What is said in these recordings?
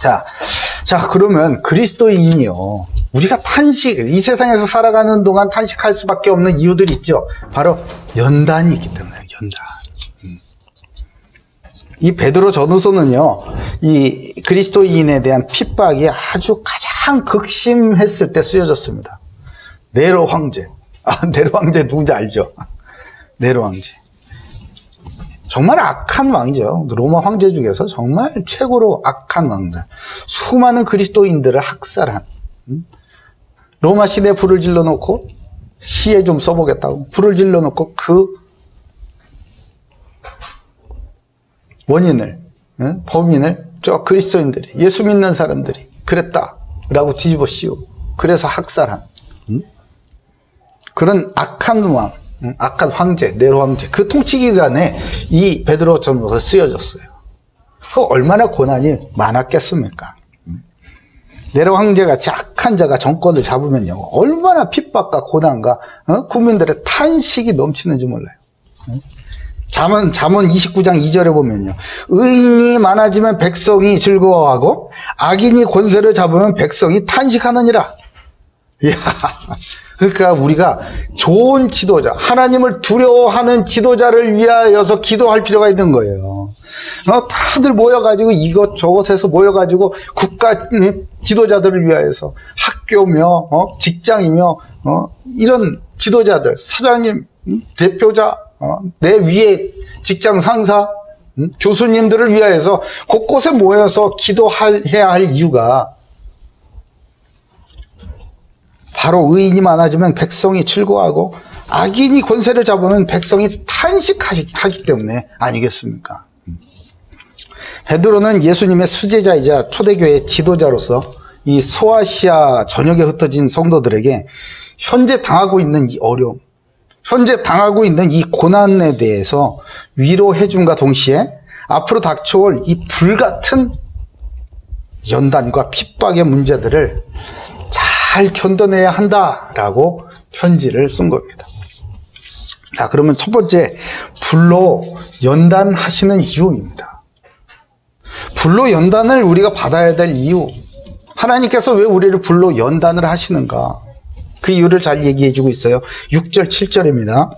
자, 그러면 그리스도인이요. 우리가 이 세상에서 살아가는 동안 탄식할 수밖에 없는 이유들이 있죠. 바로 연단이 있기 때문에, 연단. 이 베드로 전후서는요, 이 그리스도인에 대한 핍박이 아주 가장 극심했을 때 쓰여졌습니다. 네로 황제. 네로 황제 누군지 알죠? 네로 황제. 정말 악한 왕이죠. 로마 황제 중에서 정말 최고로 악한 왕들. 수많은 그리스도인들을 학살한. 로마 시대에 불을 질러놓고 시에 좀 써보겠다고 불을 질러놓고 그 원인을, 범인을 저 그리스도인들이, 예수 믿는 사람들이 그랬다라고 뒤집어 씌우고 그래서 학살한 그런 악한 왕, 악한 황제, 네로 황제, 그 통치 기간에 이 베드로 전서가 쓰여졌어요. 그 얼마나 고난이 많았겠습니까? 네로 황제같이 악한 자가 정권을 잡으면요, 얼마나 핍박과 고난과 국민들의 탄식이 넘치는지 몰라요. 잠언 29장 2절에 보면요, 의인이 많아지면 백성이 즐거워하고 악인이 권세를 잡으면 백성이 탄식하느니라. 이야, 그러니까 우리가 좋은 지도자, 하나님을 두려워하는 지도자를 위하여서 기도할 필요가 있는 거예요. 다들 모여가지고 이것저것에서 모여가지고 국가 지도자들을 위하여서 학교며 직장이며 이런 지도자들, 사장님, 대표자, 내 위에 직장 상사, 교수님들을 위하여서 곳곳에 모여서 기도해야 할 이유가 바로 의인이 많아지면 백성이 즐거워하고 악인이 권세를 잡으면 백성이 탄식하기 때문에 아니겠습니까? 베드로는 예수님의 수제자이자 초대교회의 지도자로서 이 소아시아 전역에 흩어진 성도들에게 현재 당하고 있는 이 어려움, 현재 당하고 있는 이 고난에 대해서 위로해줌과 동시에 앞으로 닥쳐올 이 불같은 연단과 핍박의 문제들을 잘 견뎌내야 한다라고 편지를 쓴 겁니다. 자, 그러면 첫 번째, 불로 연단하시는 이유입니다. 불로 연단을 우리가 받아야 될 이유, 하나님께서 왜 우리를 불로 연단을 하시는가, 그 이유를 잘 얘기해주고 있어요. 6절 7절입니다.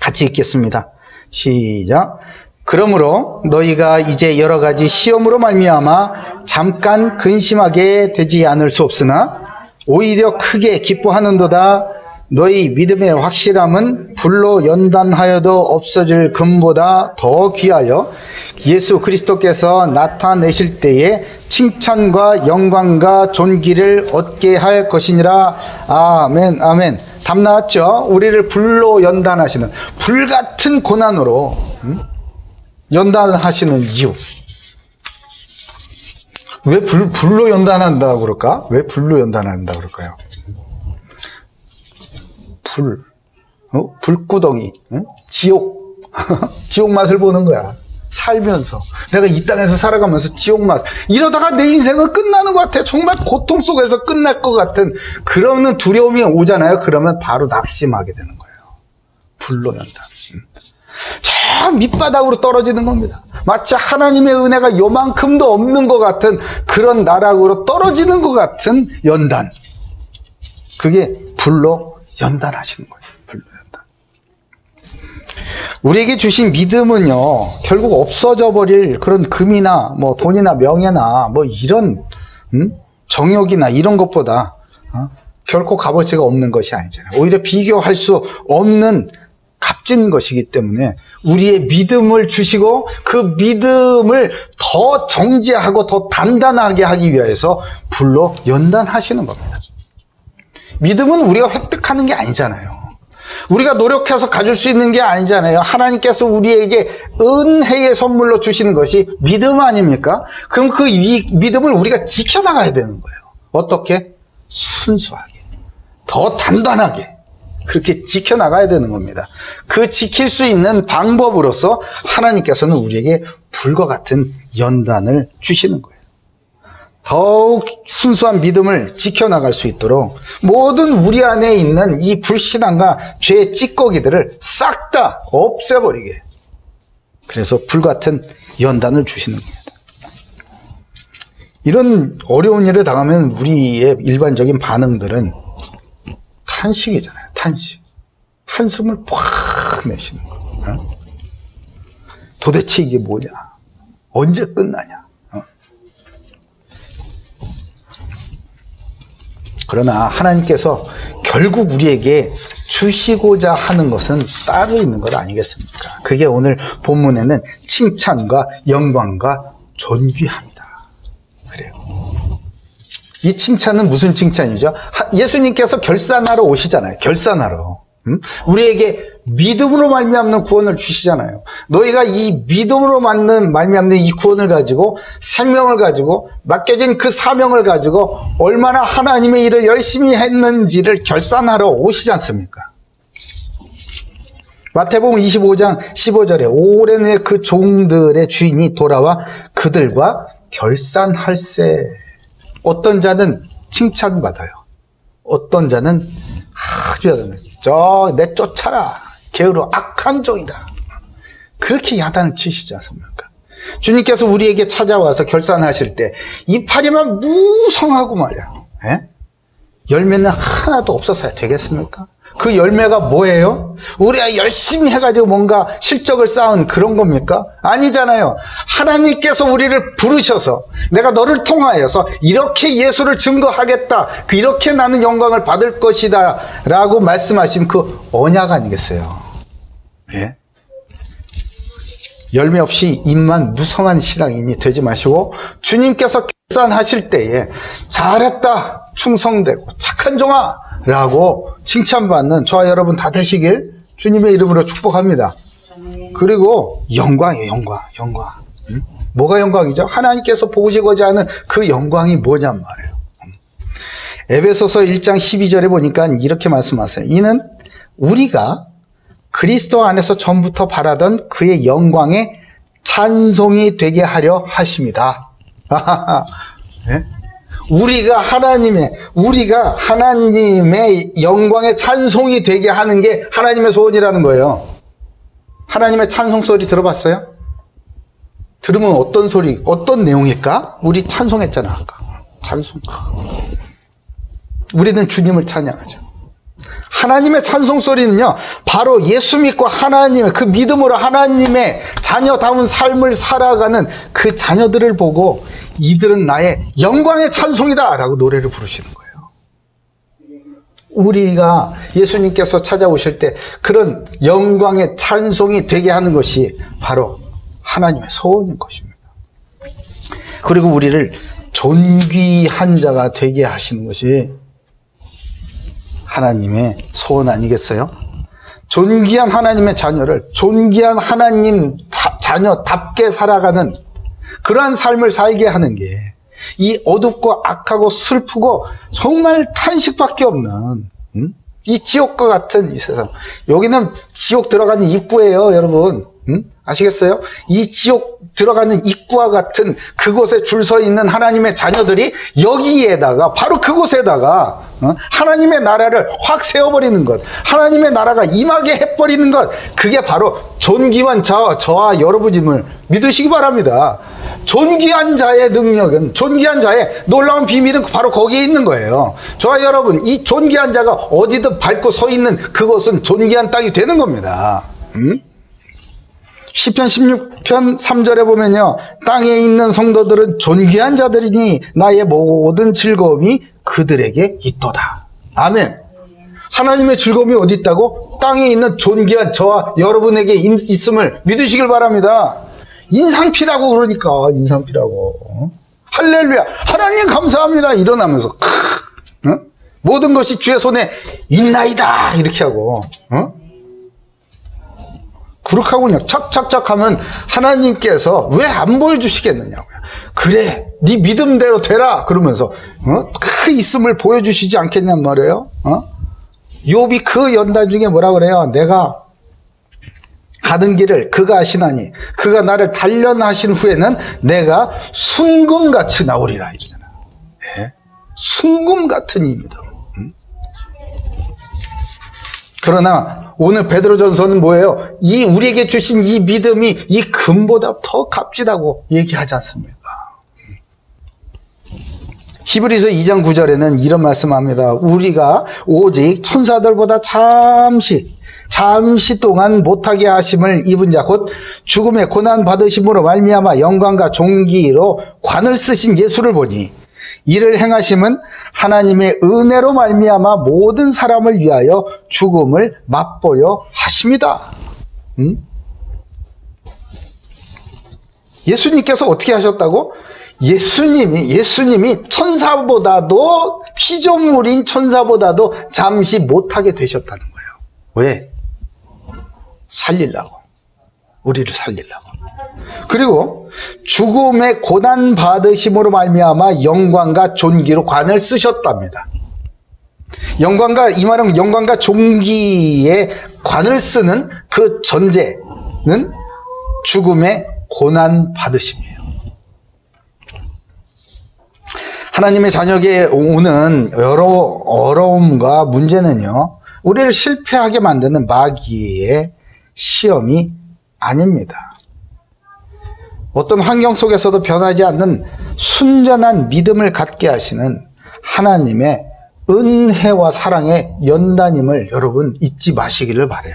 같이 읽겠습니다. 시작. 그러므로 너희가 이제 여러 가지 시험으로 말미암아 잠깐 근심하게 되지 않을 수 없으나 오히려 크게 기뻐하는도다. 너희 믿음의 확실함은 불로 연단하여도 없어질 금보다 더 귀하여 예수 그리스도께서 나타내실 때에 칭찬과 영광과 존귀를 얻게 할 것이니라. 아멘, 아멘. 답 나왔죠? 우리를 불로 연단하시는, 불같은 고난으로 연단하시는 이유. 왜 불로 연단한다고 그럴까? 왜 불로 연단한다고 그럴까요? 불구덩이, 지옥, 지옥 맛을 보는 거야. 살면서. 내가 이 땅에서 살아가면서 지옥 맛. 이러다가 내 인생은 끝나는 것 같아. 정말 고통 속에서 끝날 것 같은 그런 두려움이 오잖아요. 그러면 바로 낙심하게 되는 거예요. 불로 연단. 저 밑바닥으로 떨어지는 겁니다. 마치 하나님의 은혜가 요만큼도 없는 것 같은 그런 나락으로 떨어지는 것 같은 연단. 그게 불로 연단하시는 거예요. 불로 연단. 우리에게 주신 믿음은요, 결국 없어져 버릴 그런 금이나 뭐 돈이나 명예나 뭐 이런 정욕이나 이런 것보다 결코 값어치가 없는 것이 아니잖아요. 오히려 비교할 수 없는 값진 것이기 때문에 우리의 믿음을 주시고 그 믿음을 더 정지하고 더 단단하게 하기 위해서 불로 연단하시는 겁니다. 믿음은 우리가 획득하는 게 아니잖아요. 우리가 노력해서 가질 수 있는 게 아니잖아요. 하나님께서 우리에게 은혜의 선물로 주시는 것이 믿음 아닙니까? 그럼 그 믿음을 우리가 지켜나가야 되는 거예요. 어떻게? 순수하게, 더 단단하게 그렇게 지켜나가야 되는 겁니다. 그 지킬 수 있는 방법으로서 하나님께서는 우리에게 불과 같은 연단을 주시는 거예요. 더욱 순수한 믿음을 지켜나갈 수 있도록 모든 우리 안에 있는 이 불신앙과 죄의 찌꺼기들을 싹 다 없애버리게, 그래서 불같은 연단을 주시는 겁니다. 이런 어려운 일을 당하면 우리의 일반적인 반응들은 탄식이잖아요. 탄식. 한숨을 팍 내쉬는 거. 도대체 이게 뭐냐? 언제 끝나냐? 그러나 하나님께서 결국 우리에게 주시고자 하는 것은 따로 있는 것 아니겠습니까? 그게 오늘 본문에는 칭찬과 영광과 존귀합니다. 그래요. 이 칭찬은 무슨 칭찬이죠? 예수님께서 결산하러 오시잖아요. 결산하러. 우리에게 믿음으로 말미암는 구원을 주시잖아요. 너희가 이 믿음으로 말미암는 이 구원을 가지고 생명을 가지고 맡겨진 그 사명을 가지고 얼마나 하나님의 일을 열심히 했는지를 결산하러 오시지 않습니까? 마태복음 25장 15절에 오랜 후에 그 종들의 주인이 돌아와 그들과 결산할세. 어떤 자는 칭찬받아요. 어떤 자는 아주 내쫓아라. 게으르 악한 종이다. 그렇게 야단을 치시지 않습니까? 주님께서 우리에게 찾아와서 결산하실 때 이파리만 무성하고 말이야. 예? 열매는 하나도 없어서야 되겠습니까? 그 열매가 뭐예요? 우리가 열심히 해가지고 뭔가 실적을 쌓은 그런 겁니까? 아니잖아요. 하나님께서 우리를 부르셔서 내가 너를 통하여서 이렇게 예수를 증거하겠다. 이렇게 나는 영광을 받을 것이다. 라고 말씀하신 그 언약 아니겠어요? 예? 열매 없이 입만 무성한 신앙인이 되지 마시고 주님께서 결산하실 때에 잘했다. 충성되고 착한 종아 라고 칭찬받는 저와 여러분 다 되시길 주님의 이름으로 축복합니다. 그리고 영광이에요. 영광. 뭐가 영광이죠? 하나님께서 보시고자 하는 그 영광이 뭐냔 말이에요. 에베소서 1장 12절에 보니까 이렇게 말씀하세요. 이는 우리가 그리스도 안에서 전부터 바라던 그의 영광의 찬송이 되게 하려 하십니다. 네? 우리가 하나님의 영광의 찬송이 되게 하는 게 하나님의 소원이라는 거예요. 하나님의 찬송 소리 들어봤어요? 들으면 어떤 소리, 어떤 내용일까? 우리 찬송했잖아, 아까. 찬송. 우리는 주님을 찬양하죠. 하나님의 찬송 소리는요, 바로 예수 믿고 하나님의 그 믿음으로 하나님의 자녀다운 삶을 살아가는 그 자녀들을 보고 이들은 나의 영광의 찬송이다 라고 노래를 부르시는 거예요. 우리가 예수님께서 찾아오실 때 그런 영광의 찬송이 되게 하는 것이 바로 하나님의 소원인 것입니다. 그리고 우리를 존귀한 자가 되게 하시는 것이 하나님의 소원 아니겠어요? 존귀한 하나님의 자녀를 존귀한 하나님 자녀답게 살아가는 그러한 삶을 살게 하는 게 이 어둡고 악하고 슬프고 정말 탄식밖에 없는 이 지옥과 같은 이 세상. 여기는 지옥 들어가는 입구예요, 여러분. 아시겠어요? 이 지옥 들어가는 입구와 같은 그곳에 줄 서 있는 하나님의 자녀들이 여기에다가 바로 그곳에다가 하나님의 나라를 확 세워버리는 것, 하나님의 나라가 임하게 해버리는 것, 그게 바로 존귀한 저와 여러분임을 믿으시기 바랍니다. 존귀한 자의 능력은, 존귀한 자의 놀라운 비밀은 바로 거기에 있는 거예요. 저와 여러분, 이 존귀한 자가 어디든 밟고 서 있는 그곳은 존귀한 땅이 되는 겁니다. 시편 16편 3절에 보면요, 땅에 있는 성도들은 존귀한 자들이니 나의 모든 즐거움이 그들에게 있도다. 아멘. 하나님의 즐거움이 어디 있다고? 땅에 있는 존귀한 저와 여러분에게 있음을 믿으시길 바랍니다. 인상피라고 그러니까, 인상피라고. 할렐루야, 하나님 감사합니다 일어나면서 모든 것이 주의 손에 있나이다 이렇게 하고, 그렇게 하고 그냥 착착착 하면 하나님께서 왜 안 보여주시겠느냐고요. 그래, 네 믿음대로 되라 그러면서 그 있음을 보여주시지 않겠냔 말이에요. 욥이 그 연단 중에 뭐라 그래요? 내가 가는 길을 그가 아시나니 그가 나를 단련하신 후에는 내가 순금같이 나오리라 이러잖아요. 네? 순금 같은 입니다. 그러나 오늘 베드로전서는 뭐예요? 이 우리에게 주신 이 믿음이 이 금보다 더 값지다고 얘기하지 않습니까? 히브리서 2장 9절에는 이런 말씀합니다. 우리가 오직 천사들보다 잠시 동안 못하게 하심을 입은 자 곧 죽음의 고난 받으심으로 말미암아 영광과 존귀로 관을 쓰신 예수를 보니 이를 행하심은 하나님의 은혜로 말미암아 모든 사람을 위하여 죽음을 맛보려 하십니다. 예수님께서 어떻게 하셨다고? 예수님이 천사보다도, 피조물인 천사보다도 잠시 못하게 되셨다는 거예요. 왜? 살리려고. 우리를 살리려고. 그리고 죽음의 고난 받으심으로 말미암아 영광과 존귀로 관을 쓰셨답니다. 이 말은 영광과 존귀에 관을 쓰는 그 전제는 죽음의 고난 받으심이에요. 하나님의 자녀에게 오는 여러 어려움과 문제는요, 우리를 실패하게 만드는 마귀의 시험이 아닙니다. 어떤 환경 속에서도 변하지 않는 순전한 믿음을 갖게 하시는 하나님의 은혜와 사랑의 연단임을 여러분 잊지 마시기를 바라요.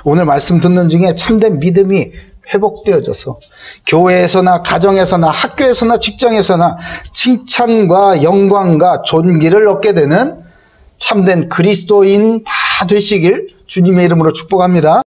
오늘 말씀 듣는 중에 참된 믿음이 회복되어져서 교회에서나 가정에서나 학교에서나 직장에서나 칭찬과 영광과 존귀를 얻게 되는 참된 그리스도인 다 되시길 주님의 이름으로 축복합니다.